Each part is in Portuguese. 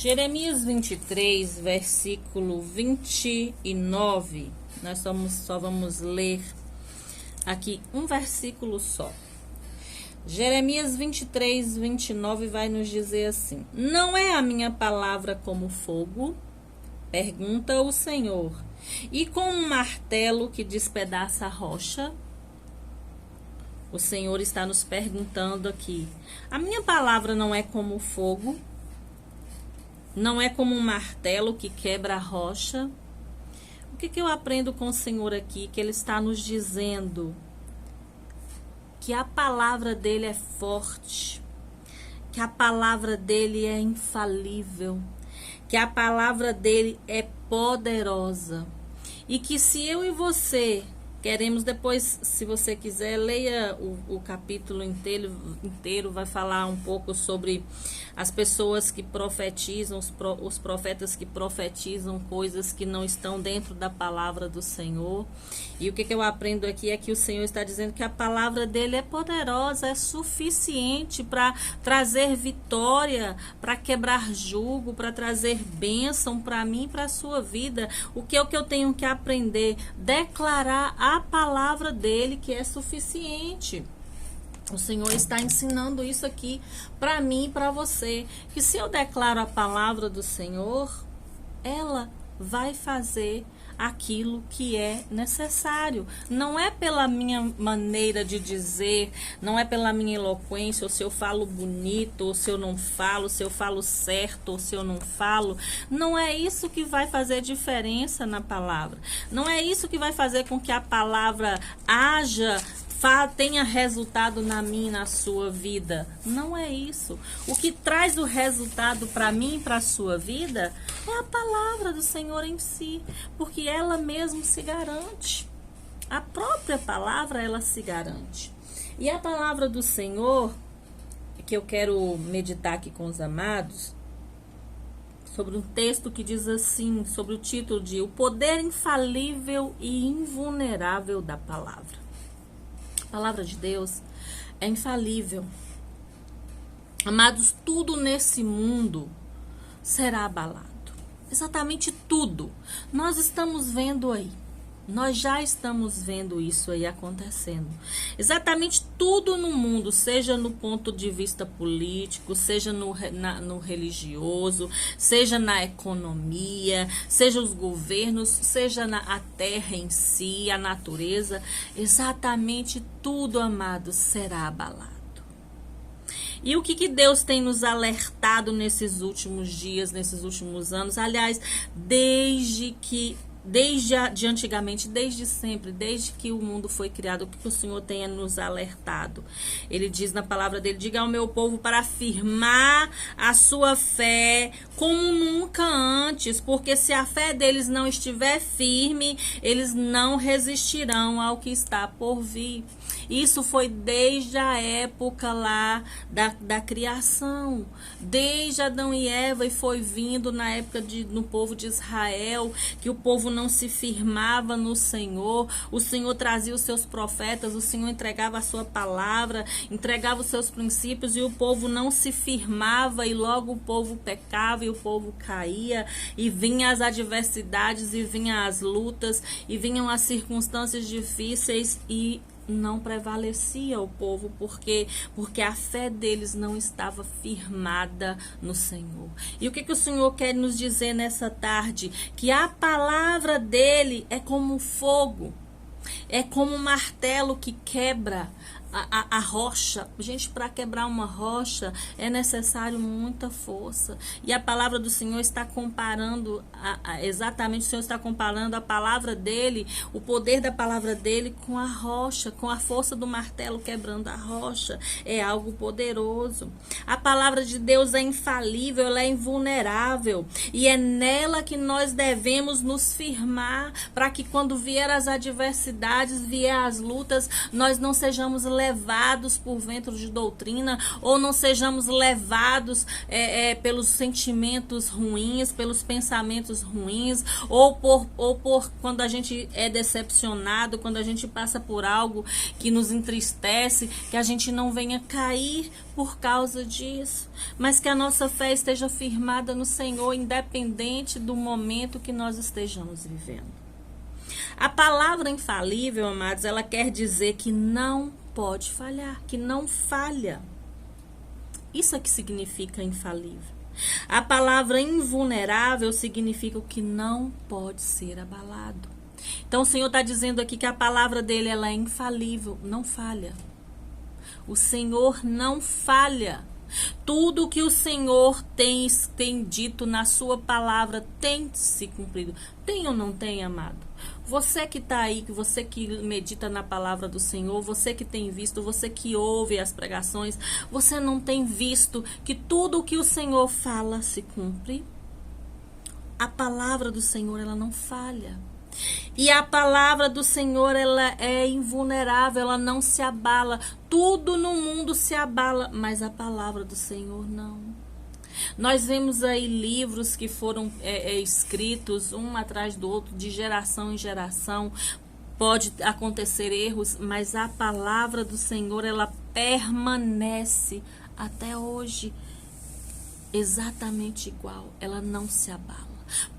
Jeremias 23, versículo 29. Nós só vamos ler aqui um versículo só. Jeremias 23, 29 vai nos dizer assim: Não é a minha palavra como fogo? Pergunta o Senhor. E com um martelo que despedaça a rocha? O Senhor está nos perguntando aqui. A minha palavra não é como fogo? Não é como um martelo que quebra a rocha? O que eu aprendo com o Senhor aqui? Que Ele está nos dizendo que a palavra dele é forte, que a palavra dele é infalível, que a palavra dele é poderosa. E que se eu e você queremos, depois, se você quiser, leia o capítulo inteiro, vai falar um pouco sobre as pessoas que profetizam, os profetas que profetizam coisas que não estão dentro da palavra do Senhor. E o que eu aprendo aqui é que o Senhor está dizendo que a palavra dele é poderosa, é suficiente para trazer vitória, para quebrar jugo, para trazer bênção para mim e para a sua vida. O que eu tenho que aprender? Declarar a palavra dele, que é suficiente. O Senhor está ensinando isso aqui para mim e para você, que se eu declaro a palavra do Senhor, ela vai fazer aquilo que é necessário. Não é pela minha maneira de dizer, não é pela minha eloquência, ou se eu falo bonito, ou se eu não falo, se eu falo certo, ou se eu não falo. Não é isso que vai fazer diferença na palavra. Não é isso que vai fazer com que a palavra haja, tenha resultado na minha e na sua vida. Não é isso. O que traz o resultado para mim e para a sua vida é a palavra do Senhor em si, porque ela mesmo se garante. A própria palavra, ela se garante. E a palavra do Senhor, que eu quero meditar aqui com os amados, sobre um texto que diz assim, sobre o título de O Poder Infalível e Invulnerável da Palavra. A palavra de Deus é infalível. Amados, tudo nesse mundo será abalado. Exatamente tudo. Nós estamos vendo aí. Nós já estamos vendo isso aí acontecendo. Exatamente tudo no mundo, seja no ponto de vista político, seja no religioso, seja na economia, seja os governos, seja a terra em si, a natureza, exatamente tudo, amados, será abalado. E o que Deus tem nos alertado nesses últimos dias, nesses últimos anos? Aliás, desde antigamente, desde sempre, desde que o mundo foi criado, o que o Senhor tem nos alertado? Ele diz na palavra dele: diga ao meu povo para afirmar a sua fé como nunca antes, porque se a fé deles não estiver firme, eles não resistirão ao que está por vir. Isso foi desde a época lá da criação, desde Adão e Eva, e foi vindo na época no povo de Israel, que o povo não se firmava no Senhor. O Senhor trazia os seus profetas, o Senhor entregava a sua palavra, entregava os seus princípios, e o povo não se firmava, e logo o povo pecava e o povo caía, e vinham as adversidades, e vinham as lutas, e vinham as circunstâncias difíceis, e não prevalecia o povo, porque a fé deles não estava firmada no Senhor. E o que o Senhor quer nos dizer nessa tarde? Que a palavra dele é como fogo, é como um martelo que quebra a rocha. Gente, para quebrar uma rocha é necessário muita força. E a palavra do Senhor está comparando, exatamente, o Senhor está comparando a palavra dele, o poder da palavra dele com a rocha, com a força do martelo quebrando a rocha. É algo poderoso. A palavra de Deus é infalível, ela é invulnerável. E é nela que nós devemos nos firmar, para que quando vier as adversidades, vier as lutas, nós não sejamos levados por vento de doutrina, ou não sejamos levados pelos sentimentos ruins, pelos pensamentos ruins, ou por quando a gente é decepcionado, quando a gente passa por algo que nos entristece, que a gente não venha cair por causa disso, mas que a nossa fé esteja firmada no Senhor, independente do momento que nós estejamos vivendo. A palavra infalível, amados, ela quer dizer que não pode falhar, que não falha. Isso é que significa infalível. A palavra invulnerável significa o que não pode ser abalado. Então o Senhor está dizendo aqui que a palavra dele ela é infalível, não falha. O Senhor não falha. Tudo que o Senhor tem dito na sua palavra tem se cumprido. Tem ou não tem, amado? Você que está aí, você que medita na palavra do Senhor, você que tem visto, você que ouve as pregações, você não tem visto que tudo o que o Senhor fala se cumpre? A palavra do Senhor, ela não falha. E a palavra do Senhor, ela é invulnerável, ela não se abala. Tudo no mundo se abala, mas a palavra do Senhor não. Nós vemos aí livros que foram escritos um atrás do outro, de geração em geração. Pode acontecer erros, mas a palavra do Senhor, ela permanece até hoje exatamente igual. Ela não se abala.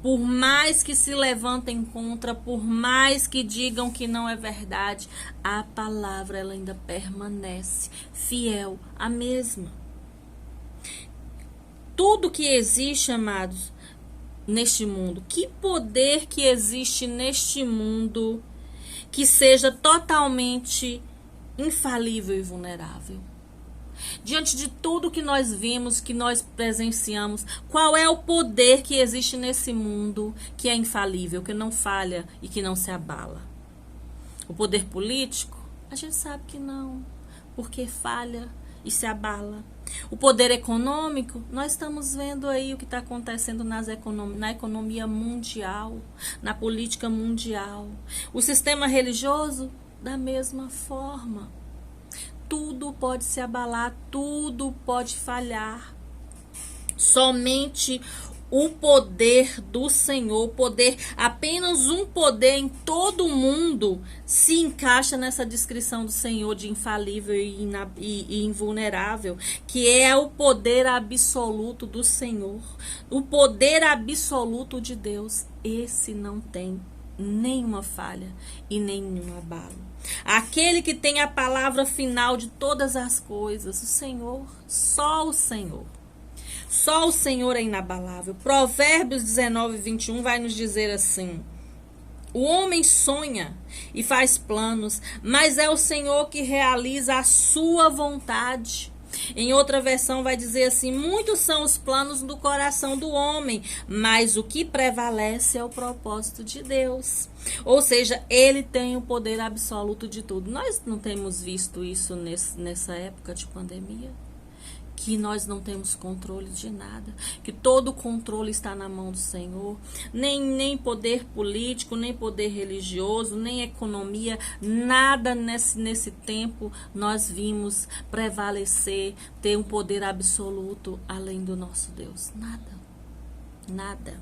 Por mais que se levantem contra, por mais que digam que não é verdade, a palavra ela ainda permanece fiel, a mesma. Tudo que existe, amados, neste mundo, que poder que existe neste mundo que seja totalmente infalível e vulnerável? Diante de tudo que nós vimos, que nós presenciamos, qual é o poder que existe nesse mundo que é infalível, que não falha e que não se abala? O poder político? A gente sabe que não, porque falha e se abala. O poder econômico? Nós estamos vendo aí o que está acontecendo na economia mundial, na política mundial. O sistema religioso? Da mesma forma. Tudo pode se abalar, tudo pode falhar. Somente o poder do Senhor, apenas um poder em todo o mundo se encaixa nessa descrição do Senhor de infalível e invulnerável, que é o poder absoluto do Senhor, o poder absoluto de Deus. Esse não tem nenhuma falha e nenhum abalo. Aquele que tem a palavra final de todas as coisas, o Senhor, só o Senhor. Só o Senhor é inabalável. Provérbios 19, 21 vai nos dizer assim: o homem sonha e faz planos, mas é o Senhor que realiza a sua vontade. Em outra versão vai dizer assim: muitos são os planos do coração do homem, mas o que prevalece é o propósito de Deus. Ou seja, ele tem o poder absoluto de tudo. Nós não temos visto isso nessa época de pandemia? Que nós não temos controle de nada, que todo o controle está na mão do Senhor, nem poder político, nem poder religioso, nem economia, nada nesse tempo nós vimos prevalecer, ter um poder absoluto além do nosso Deus, nada.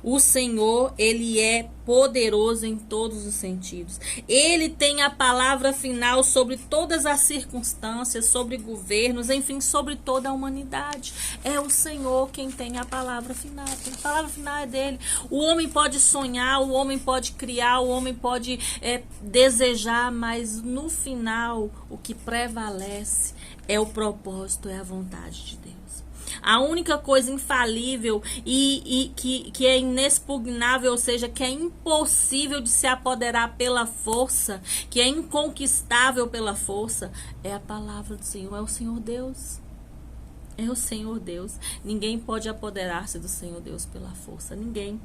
O Senhor, ele é poderoso em todos os sentidos. Ele tem a palavra final sobre todas as circunstâncias, sobre governos, enfim, sobre toda a humanidade. É o Senhor quem tem a palavra final. A palavra final é dele. O homem pode sonhar, o homem pode criar, o homem pode desejar, mas no final o que prevalece é o propósito, é a vontade de Deus. A única coisa infalível e que é inexpugnável, ou seja, que é impossível de se apoderar pela força, que é inconquistável pela força, é a palavra do Senhor, é o Senhor Deus. É o Senhor Deus. Ninguém pode apoderar-se do Senhor Deus pela força, ninguém.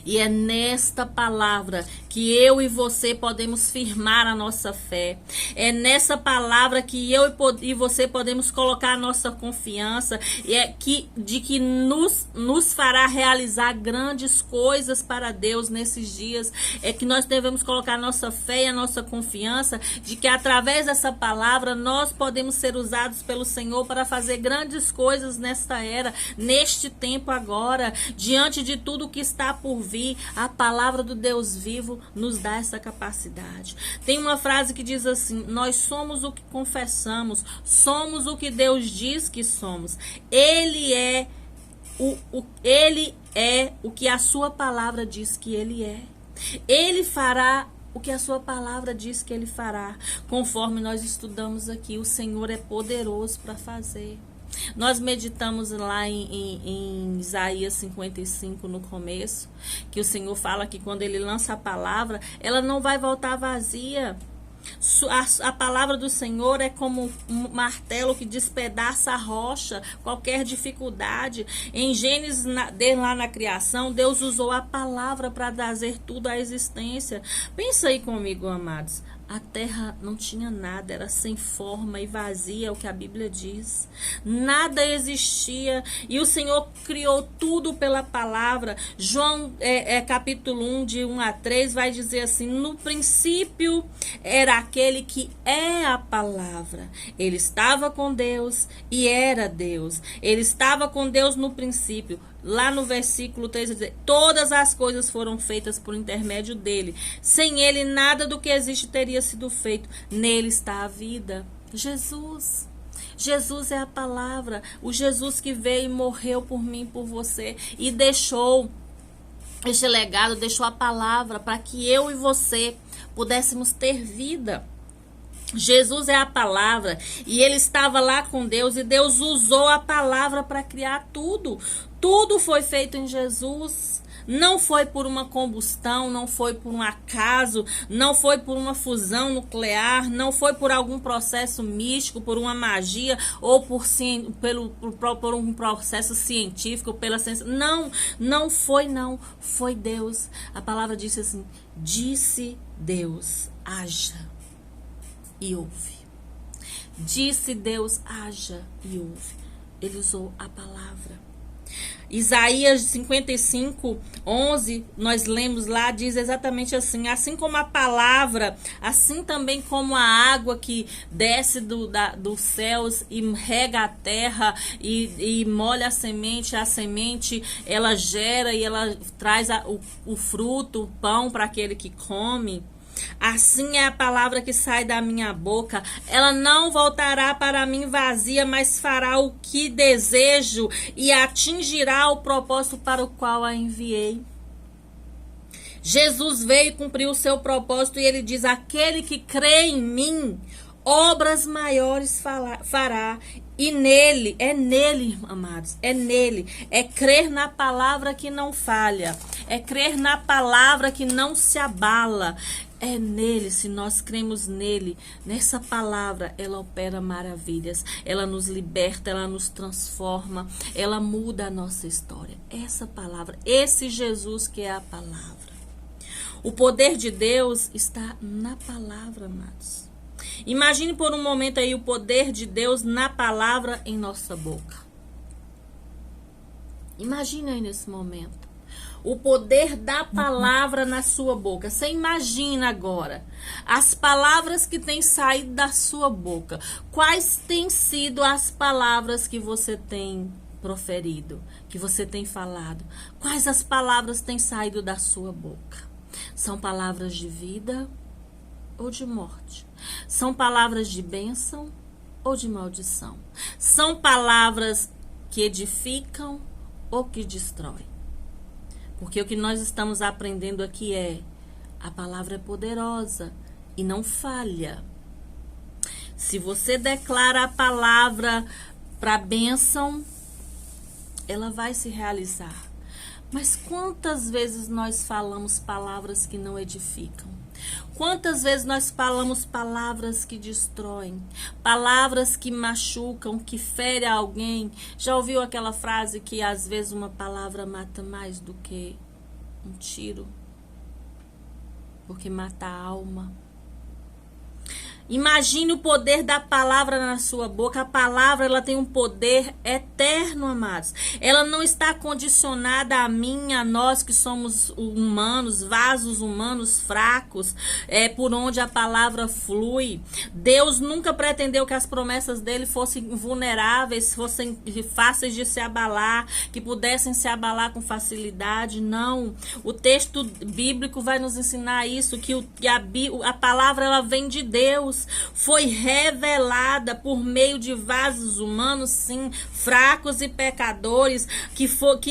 E é nesta palavra que eu e você podemos firmar a nossa fé. É nessa palavra que eu e você podemos colocar a nossa confiança. E é de que nos fará realizar grandes coisas para Deus nesses dias. É que nós devemos colocar a nossa fé e a nossa confiança de que através dessa palavra nós podemos ser usados pelo Senhor para fazer grandes coisas nesta era, neste tempo agora, diante de tudo que está por vir. A palavra do Deus vivo nos dá essa capacidade. Tem uma frase que diz assim: nós somos o que confessamos, somos o que Deus diz que somos. Ele é o que a sua palavra diz que ele é. Ele fará o que a sua palavra diz que ele fará. Conforme nós estudamos aqui, o Senhor é poderoso para fazer. Nós meditamos lá em Isaías 55 no começo, que o Senhor fala que quando ele lança a palavra, ela não vai voltar vazia. A palavra do Senhor é como um martelo que despedaça a rocha, qualquer dificuldade. Em Gênesis, lá na criação, Deus usou a palavra para trazer tudo à existência. Pensa aí comigo, amados. A terra não tinha nada, era sem forma e vazia, é o que a Bíblia diz. Nada existia e o Senhor criou tudo pela palavra. João, capítulo 1, de 1 a 3, vai dizer assim: no princípio era aquele que é a palavra. Ele estava com Deus e era Deus. Ele estava com Deus no princípio. Lá no versículo 3 diz: todas as coisas foram feitas por intermédio dele. Sem ele, nada do que existe teria sido feito. Nele está a vida. Jesus. Jesus é a palavra. O Jesus que veio e morreu por mim, por você. E deixou este legado, deixou a palavra para que eu e você pudéssemos ter vida. Jesus é a palavra e ele estava lá com Deus e Deus usou a palavra para criar tudo. Tudo foi feito em Jesus. Não foi por uma combustão, não foi por um acaso, não foi por uma fusão nuclear, não foi por algum processo místico, por uma magia ou por um processo científico, pela ciência. Não foi, não. Foi Deus. A palavra disse assim: disse Deus, haja. E houve. Disse Deus, haja e houve. Ele usou a palavra. Isaías 55, 11, nós lemos lá, diz exatamente assim: assim como a palavra, assim também como a água que desce dos céus e rega a terra e molha a semente ela gera e ela traz o fruto, o pão para aquele que come. Assim é a palavra que sai da minha boca. Ela não voltará para mim vazia, mas fará o que desejo e atingirá o propósito para o qual a enviei. Jesus veio e cumpriu o seu propósito e ele diz: aquele que crê em mim, obras maiores fará. E nele, amados, é crer na palavra que não falha, é crer na palavra que não se abala. É nele, se nós cremos nele, nessa palavra, ela opera maravilhas, ela nos liberta, ela nos transforma, ela muda a nossa história. Essa palavra, esse Jesus que é a palavra. O poder de Deus está na palavra, amados. Imagine por um momento aí o poder de Deus na palavra em nossa boca. Imagine aí nesse momento. O poder da palavra na sua boca. Você imagina agora as palavras que têm saído da sua boca. Quais têm sido as palavras que você tem proferido, que você tem falado? Quais as palavras têm saído da sua boca? São palavras de vida ou de morte? São palavras de bênção ou de maldição? São palavras que edificam ou que destroem? Porque o que nós estamos aprendendo aqui é: a palavra é poderosa e não falha. Se você declara a palavra para bênção, ela vai se realizar. Mas quantas vezes nós falamos palavras que não edificam? Quantas vezes nós falamos palavras que destroem, palavras que machucam, que ferem alguém? Já ouviu aquela frase que às vezes uma palavra mata mais do que um tiro, porque mata a alma. Imagine o poder da palavra na sua boca. A palavra, ela tem um poder eterno, amados. Ela não está condicionada a mim, a nós que somos humanos, vasos humanos fracos, por onde a palavra flui. Deus nunca pretendeu que as promessas dele fossem vulneráveis, fossem fáceis de se abalar, que pudessem se abalar com facilidade. Não. O texto bíblico vai nos ensinar isso, que a palavra, ela vem de Deus. Foi revelada por meio de vasos humanos, sim, fracos e pecadores,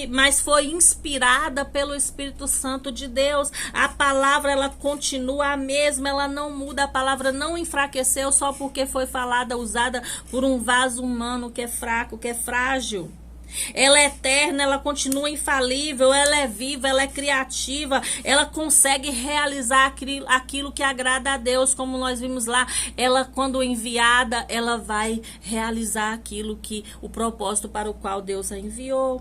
mas foi inspirada pelo Espírito Santo de Deus. A palavra, ela continua a mesma, ela não muda, a palavra não enfraqueceu só porque foi falada, usada por um vaso humano que é fraco, que é frágil. Ela é eterna, ela continua infalível, ela é viva, ela é criativa, ela consegue realizar aquilo que agrada a Deus, como nós vimos lá. Ela, quando enviada, ela vai realizar o propósito para o qual Deus a enviou.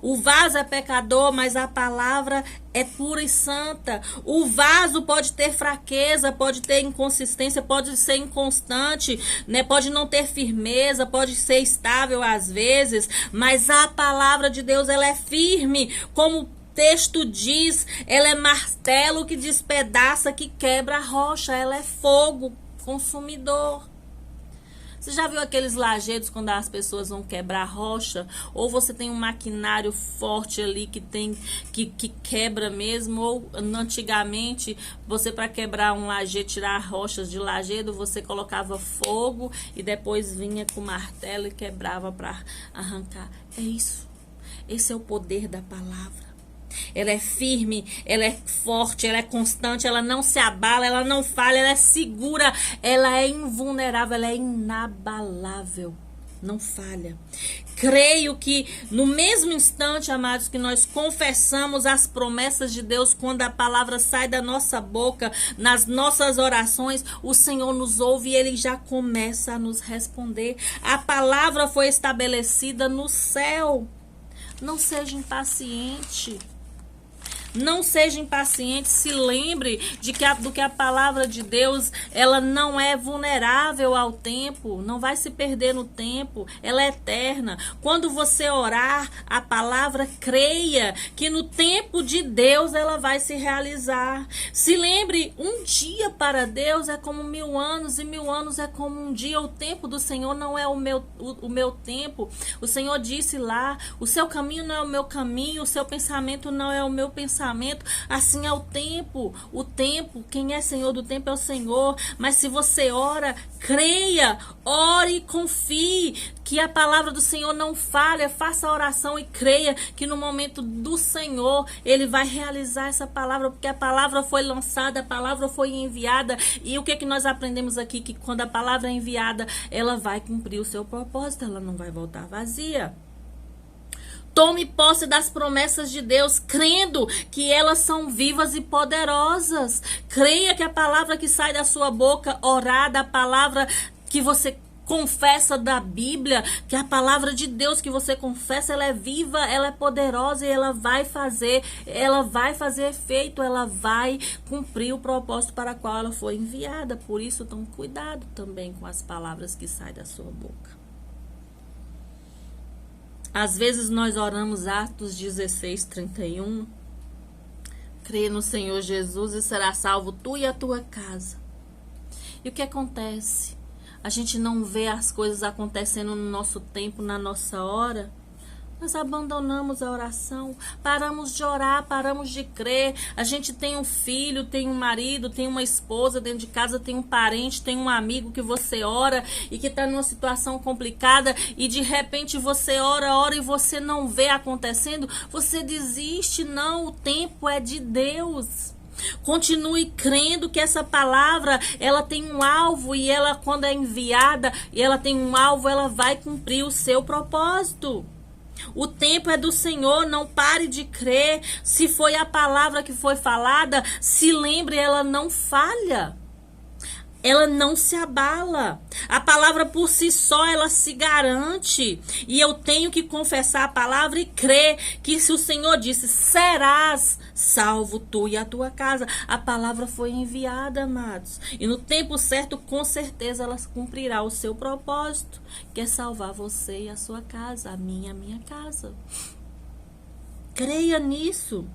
O vaso é pecador, mas a palavra é pura e santa. O vaso pode ter fraqueza, pode ter inconsistência, pode ser inconstante, né? Pode não ter firmeza, pode ser estável às vezes, mas a palavra de Deus, ela é firme, como o texto diz, ela é martelo que despedaça, que quebra a rocha, ela é fogo consumidor. Você já viu aqueles lajedos quando as pessoas vão quebrar rocha? Ou você tem um maquinário forte ali que quebra mesmo? Ou antigamente, você, para quebrar um lajedo, tirar rochas de lajedo, você colocava fogo e depois vinha com martelo e quebrava para arrancar. É isso. Esse é o poder da palavra. Ela é firme, ela é forte, ela é constante, ela não se abala, ela não falha, ela é segura, ela é invulnerável, ela é inabalável, não falha. Creio que no mesmo instante, amados, que nós confessamos as promessas de Deus, quando a palavra sai da nossa boca, nas nossas orações, o Senhor nos ouve e Ele já começa a nos responder. A palavra foi estabelecida no céu. Não seja impaciente. Não seja impaciente, se lembre do que a palavra de Deus, ela não é vulnerável ao tempo, não vai se perder no tempo, ela é eterna. Quando você orar a palavra, creia que no tempo de Deus ela vai se realizar. Se lembre, um dia para Deus é como 1000 anos e 1000 anos é como um dia. O tempo do Senhor não é o meu tempo. O Senhor disse lá, o seu caminho não é o meu caminho, o seu pensamento não é o meu pensamento. Assim é o tempo, quem é Senhor do tempo é o Senhor. Mas se você ora, creia, ore e confie que a palavra do Senhor não falha. Faça a oração e creia que no momento do Senhor Ele vai realizar essa palavra, porque a palavra foi lançada, a palavra foi enviada. E o que nós aprendemos aqui? Que quando a palavra é enviada, ela vai cumprir o seu propósito, ela não vai voltar vazia. Tome posse das promessas de Deus, crendo que elas são vivas e poderosas. Creia que a palavra que sai da sua boca, orada, a palavra que você confessa da Bíblia, que a palavra de Deus que você confessa, ela é viva, ela é poderosa e ela vai fazer efeito, ela vai cumprir o propósito para o qual ela foi enviada. Por isso, tome cuidado também com as palavras que saem da sua boca. Às vezes nós oramos Atos 16:31. Crê no Senhor Jesus e será salvo tu e a tua casa. E o que acontece? A gente não vê as coisas acontecendo no nosso tempo, na nossa hora. Nós abandonamos a oração, paramos de orar, paramos de crer. A gente tem um filho, tem um marido, tem uma esposa dentro de casa, tem um parente, tem um amigo que você ora e que está numa situação complicada e de repente você ora e você não vê acontecendo. Você desiste. Não, o tempo é de Deus. Continue crendo que essa palavra, ela tem um alvo e ela, quando é enviada e ela tem um alvo, ela vai cumprir o seu propósito. O tempo é do Senhor, não pare de crer. Se foi a palavra que foi falada, se lembre, ela não falha. ela não se abala. A palavra por si só, ela se garante. E eu tenho que confessar a palavra e crer que se o Senhor disse, serás salvo tu e a tua casa. A palavra foi enviada, amados. E no tempo certo, com certeza, ela cumprirá o seu propósito, que é salvar você e a sua casa, a minha casa. Creia nisso.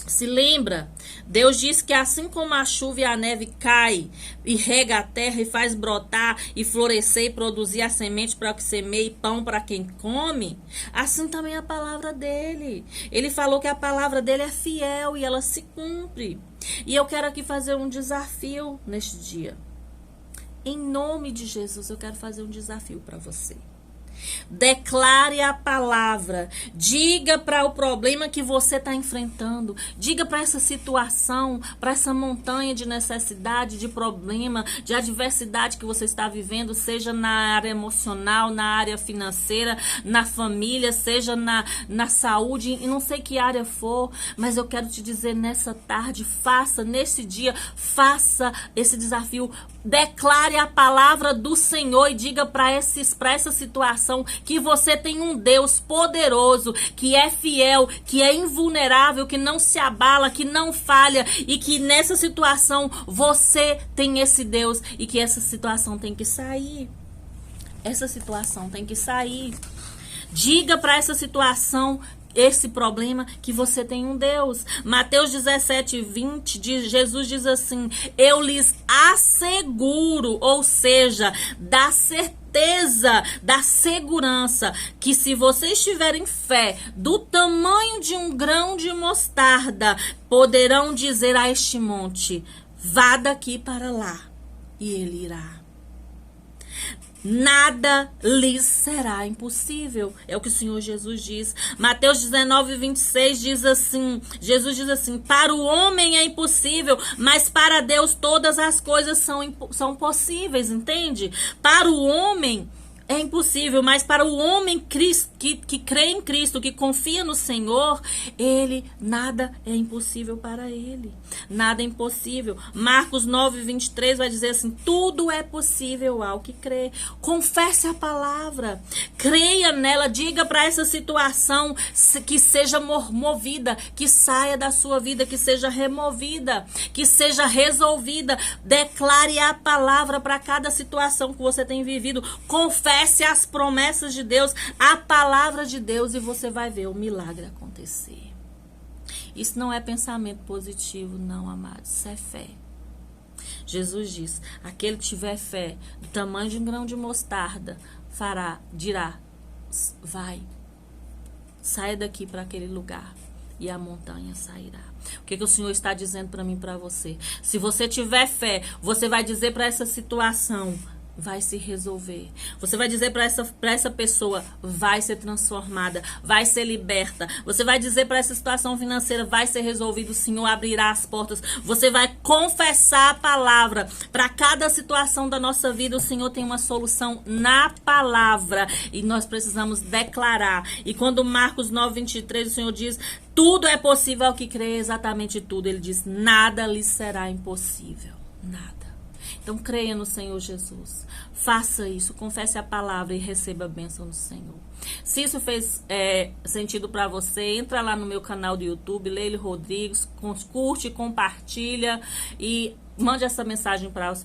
Se lembra, Deus diz que assim como a chuva e a neve cai e rega a terra e faz brotar e florescer e produzir a semente para o que semeia e pão para quem come, assim também a palavra dele. Ele falou que a palavra dele é fiel e ela se cumpre. E eu quero aqui fazer um desafio neste dia. Em nome de Jesus, eu quero fazer um desafio para você. Declare a palavra, diga para o problema que você está enfrentando, diga para essa situação, para essa montanha de necessidade, de problema, de adversidade que você está vivendo, seja na área emocional, na área financeira, na família, seja na saúde, e não sei que área for, mas eu quero te dizer nessa tarde, nesse dia, faça esse desafio. Declare a palavra do Senhor e diga para essa situação que você tem um Deus poderoso, que é fiel, que é invulnerável, que não se abala, que não falha, e que nessa situação você tem esse Deus e que essa situação tem que sair. Essa situação tem que sair. Diga para essa situação, esse problema, que você tem um Deus. Mateus 17:20, Jesus diz assim: eu lhes asseguro, ou seja, dá certeza, da segurança, que se vocês tiverem fé do tamanho de um grão de mostarda, poderão dizer a este monte, vá daqui para lá, e ele irá. Nada lhes será impossível. É o que o Senhor Jesus diz. Mateus 19:26 diz assim, Jesus diz assim: para o homem é impossível, mas para Deus todas as coisas são possíveis, entende? Para o homem é impossível, mas para o homem que crê em Cristo, que confia no Senhor, nada é impossível para ele. Nada é impossível. Marcos 9:23 vai dizer assim: tudo é possível ao que crê. Confesse a palavra, creia nela, diga para essa situação que seja movida, que saia da sua vida, que seja removida, que seja resolvida. Declare a palavra para cada situação que você tem vivido. Confesse as promessas de Deus, a palavra de Deus, e você vai ver o milagre acontecer. Isso não é pensamento positivo, não, amados. Isso é fé. Jesus diz: aquele que tiver fé do tamanho de um grão de mostarda, dirá, vai, saia daqui para aquele lugar, e a montanha sairá. O que o Senhor está dizendo para mim e para você? Se você tiver fé, você vai dizer para essa situação, vai se resolver. Você vai dizer para essa pessoa, vai ser transformada, vai ser liberta. Você vai dizer para essa situação financeira, vai ser resolvido, o Senhor abrirá as portas. Você vai confessar a palavra. Para cada situação da nossa vida, o Senhor tem uma solução na palavra, e nós precisamos declarar. E quando Marcos 9:23, o Senhor diz: tudo é possível ao que crê, exatamente tudo. Ele diz: nada lhe será impossível. Nada. Então, creia no Senhor Jesus. Faça isso, confesse a palavra e receba a bênção do Senhor. Se isso fez sentido para você, entra lá no meu canal do YouTube, Leile Rodrigues, curte, compartilha e mande essa mensagem para